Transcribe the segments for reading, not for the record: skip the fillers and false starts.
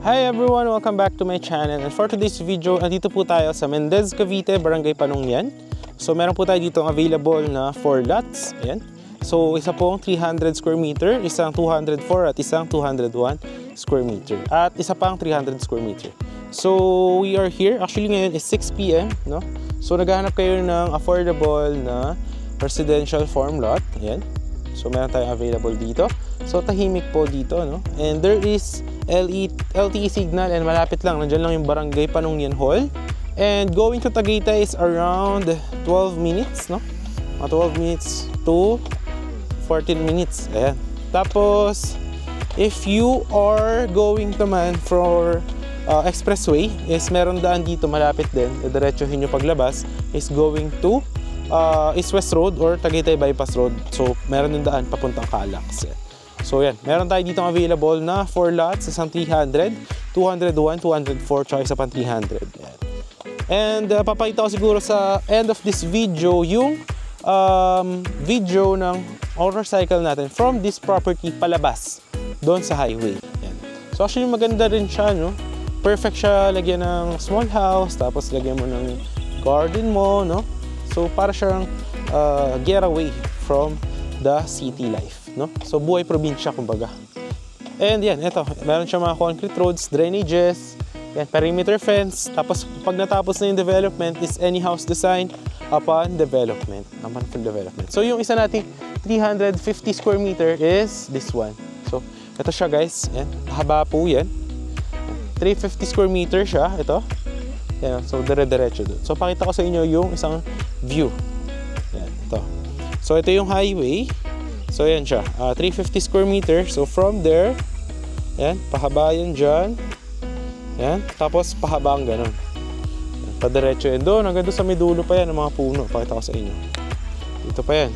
Hi everyone! Welcome back to my channel. And for today's video, andito po tayo sa Mendez, Cavite, Barangay Panungyan. So meron po tayo dito available na 4 lots. Ayan. So isa pong 300 square meter, isang 204 at isang 201 square meter. At isa pang 300 square meter. So we are here, actually ngayon is 6 PM, no? So naghahanap kayo ng affordable na residential farm lot. Ayan. So meron tayong available dito. So tahimik po dito, no? And there is LTE signal and malapit lang. Nandiyan lang yung Barangay Panungyan Hall. And going to Tagaytay is around 12 minutes, no? 12 minutes to 14 minutes. Ayan. Tapos, if you are going naman for expressway, is meron daan dito malapit din. Diretsohin nyo paglabas is going to East West Road or Tagaytay Bypass Road. So, meron din daan papuntang Calax. So yan, meron tayo dito available na 4 lots, isang 300, 201, 204, tsaka isa pang 300. Yan. And papakita ko siguro sa end of this video yung video ng motorcycle natin from this property palabas doon sa highway. Yan. So actually maganda rin siya, no? Perfect siya lagyan ng small house, tapos lagyan mo ng garden mo, no? So para siyang getaway from the city life, no? So buhay probinsya kumbaga. And yan, ito, meron siya mga concrete roads, drainages, yan, perimeter fence. Tapos pag natapos na yung development is any house design upon development. So yung isa nating 350 square meter is this one. So ito siya guys, yan, haba po yan. 350 square meter siya, ito. Yan, so dire-diretso doon. So pakita ko sa inyo yung isang view. Yan, ito. So ito yung highway. So yan siya, 350 square meter. So from there, yan, pahaba yan dyan. Yan, tapos pahabang ganun. Yan, padiretso yan doon. Hanggang doon sa may dulo pa yan ng mga puno. Pakita ko sa inyo. Dito pa yan.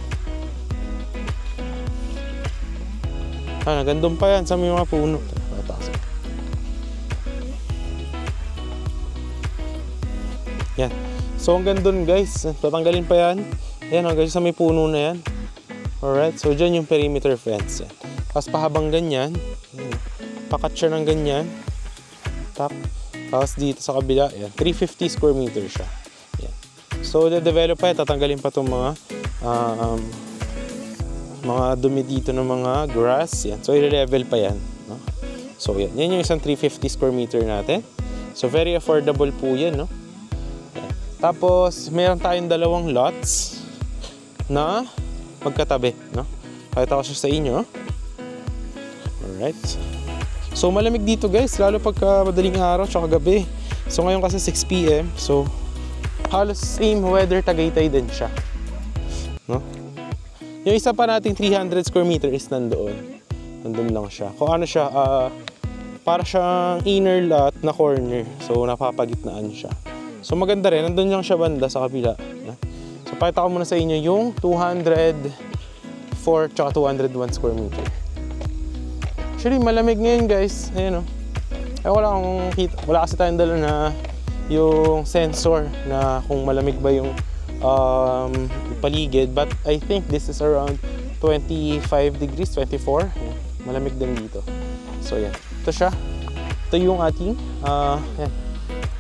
Hanggang doon pa yan sa may mga puno. Pakita ko sa inyo. Yan. So hanggang doon guys, tatanggalin pa yan. Yan, hanggang sa may puno na yan. Alright, so dyan yung perimeter fence. Yan. Tapos pahabang ganyan. Pakat siya ng ganyan. Tapos dito sa kabila, yan, 350 square meter siya. Yan. So, de-develop pa yan. Tatanggalin pa itong mga dumi dito ng mga grass. Yan. So, i-level pa yan. No? So, yan. Yan yung isang 350 square meter natin. So, very affordable po yan, no? Yan. Tapos, meron tayong dalawang lots na magkatabi, no? Pakita ko siya sa inyo. Alright. So malamig dito guys, lalo pagka madaling araw tsaka gabi. So ngayon kasi 6 PM, so halos same weather Tagaytay din siya, no? Yung isa pa nating 300 square meter is nandoon lang siya. Kung ano siya, para siyang inner lot na corner. So napapagitnaan siya. So maganda rin, nandun lang siya banda sa kabila, no? So, pakita ko muna sa inyo yung 204 tsaka 201 square meter. Actually, malamig ngayon guys. Ayan o. Wala kasi tayong dala na yung sensor na kung malamig ba yung paligid. But I think this is around 25 degrees, 24. Ayan. Malamig din dito. So, yan. Ito siya. Ito yung ating yan,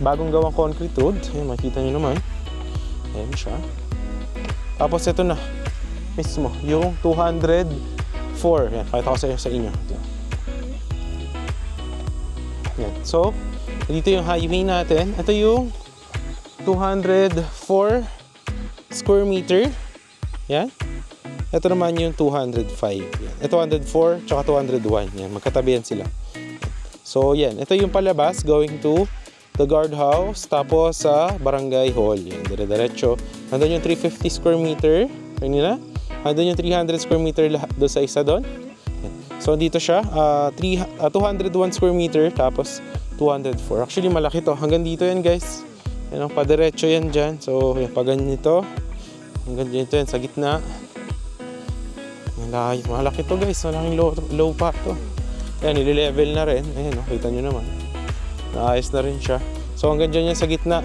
bagong gawang concrete road. Ayan, makikita nyo naman. Ayan siya. Tapos ito na mismo, yung 204. Yan, pakita ko sa inyo. Yan. So, dito yung highway natin. Ito yung 204 square meter. Yan. Ito naman yung 205. Yan. Ito 204 tsaka 201. Yan, magkatabi yan sila. So, yan. Ito yung palabas going to the guardhouse, tapos sa barangay hall. Yan, dire-diretso. Nandun yung 350 square meter kanina. Nandun yung 300 square meter doon sa isa doon. Yan. So dito siya, 201 square meter, tapos 204. Actually malaki to. Hanggang dito yan guys. Yan, padiretso yan dyan. So yan, pag ganito, hanggang dito yan sa gitna. Malaki to guys. Malaking low pa to. Yan, nililevel na rin. Ayan, kita nyo naman. Naayos na rin siya. So hanggang dyan yan sa gitna.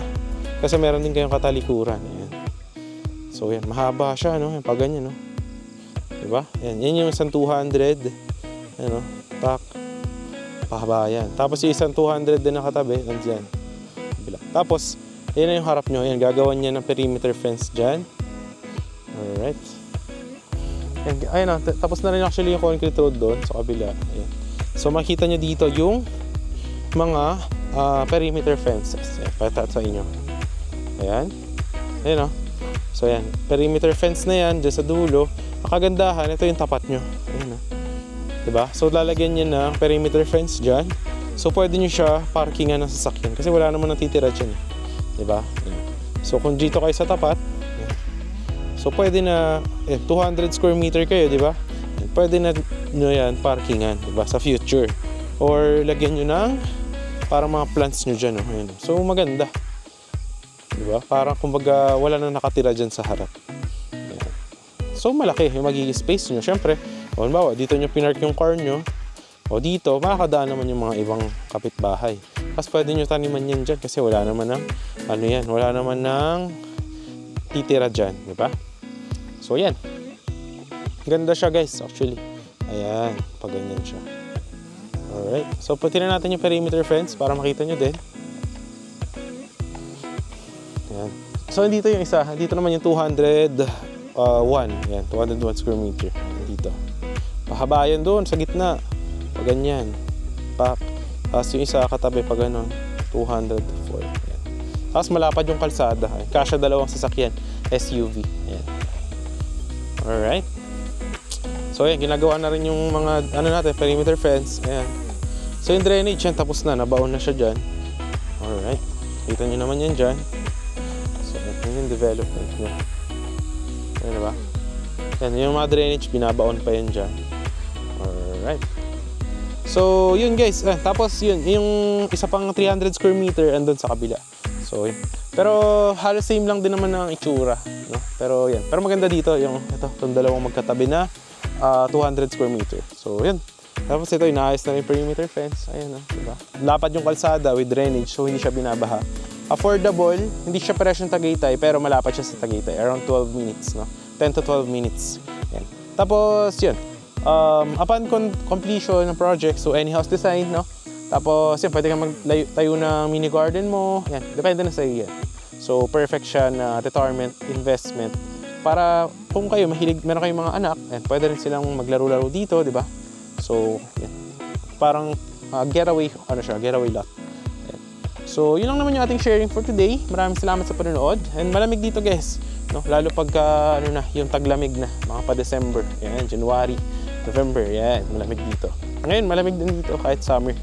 Kasi meron din kayong katalikuran. Ayan. So yan, mahaba siya, no? Pag ganyan, no? Diba? Yan, yan yung isang 200. Ayan, no? Tak. Pahaba yan. Tapos yung isang 200 din nakatabi, nandiyan. Tapos, ayan na yung harap nyo. Ayan, gagawan niya ng perimeter fence dyan. Alright. Ayan na, tapos na rin actually yung concrete road doon sa kabila. Ayan. So, makita nyo dito yung mga perimeter fences. Ayan, patat sa inyo. Ayan. Ayan o. So, ayan. Perimeter fence na yan, dyan sa dulo. Ang kagandahan, ito yung tapat nyo. Ayan o. Diba? So, lalagyan niya ng perimeter fence dyan. So, pwede nyo siya parkingan ng sasakyan. Kasi wala naman natitira dyan. Diba? So, kung dito kayo sa tapat, so, pwede na, 200 square meter kayo, diba? Pwede na nyo yan parkingan, diba? Sa future. Or, lagyan nyo ng parang mga plants nyo dyan. Oh. Ayan. So, maganda. Diba? Parang, kumbaga, wala na nakatira dyan sa harap. Ayan. So, malaki yung magiging space nyo. Siyempre, halimbawa, dito nyo pinark yung car nyo, o dito, makakadaan naman yung mga ibang kapitbahay. Tapos pwede nyo taniman yan dyan kasi wala naman ng, wala naman ng titira dyan, di ba? So, yan. Ganda siya, guys, actually. Ayan, pag ganyan siya. Alright. So, puti na natin yung perimeter fence para makita nyo din. Ayan. So, dito yung isa. Dito naman yung 201. Ayan, 201 square meter. Dito. Pahaba yan doon sa gitna. Pag ganyan. Tapos yung isa katabi pag ganon. 204. Ayan. Tapos malapad yung kalsada. Ayan. Kasya dalawang sasakyan. SUV. Ayan. Alright. So ayan, ginagawa na rin yung mga natin, perimeter fence. Ayan. So yung drainage yan, tapos na. Nabaon na siya dyan. Alright. Kita nyo naman yan dyan. So ayan yung development nyo. Ayan, diba? Yan, yung mga drainage, binabaon pa yan dyan. Alright. So, yun guys. Tapos yun, yung isa pang 300 square meter andun sa kabila. So, yun. Pero halos same lang din naman ang itsura. No? Pero yan. Pero maganda dito, yung itong dalawang magkatabi na 200 square meter. So, yun. Tapos ito, inaayos na yung perimeter fence. Ayan, no? Diba? Lapad yung kalsada with drainage, so hindi siya binabaha. Affordable, hindi siya presyong Tagaytay, pero malapad siya sa Tagaytay. Around 12 minutes, no? 10 to 12 minutes. Yan. Tapos, yun. Upon completion ng project, so any house design, no? Tapos, yun, pwede kang magtayo ng mini garden mo. Yan, depende na sa iyo yan. So, perfect siya na retirement investment. Para kung kayo mahilig, meron kayong mga anak, yan, pwede rin silang maglaro-laro dito, di ba? So, yan. Parang getaway, getaway lot. Yan. So, yun lang naman yung ating sharing for today. Maraming salamat sa panonood. And malamig dito, guys. No? Lalo pagka, yung taglamig na, mga pa-December. Yan, January, November, yan, malamig dito. Ngayon, malamig din dito kahit summer.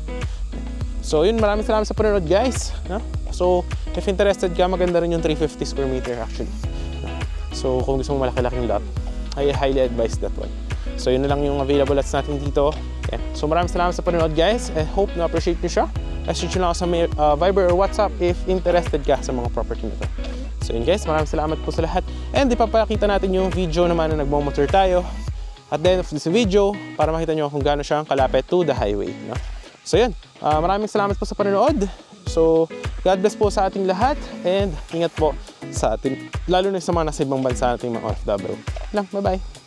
So, yun, maraming salamat sa panonood, guys. No? So, if interested ka, maganda rin yung 350 square meter actually. No? So, kung gusto mo malaki-laking lot, I highly advise that one. So, yun na lang yung available lots natin dito. Yan. So, maraming salamat sa panonood, guys. I hope na appreciate nyo siya. Message nyo lang ako sa Viber or WhatsApp if interested ka sa mga property na to. So, yun, guys, maraming salamat po sa lahat. And ipapakita natin yung video naman na nagmamotor tayo at the end of this video para makita nyo kung gaano siyang kalapit to the highway. No? So yun, maraming salamat po sa panonood. So, God bless po sa ating lahat and ingat po sa atin, lalo na sa mga nasa ibang bansa nating mga OFW. Bye-bye!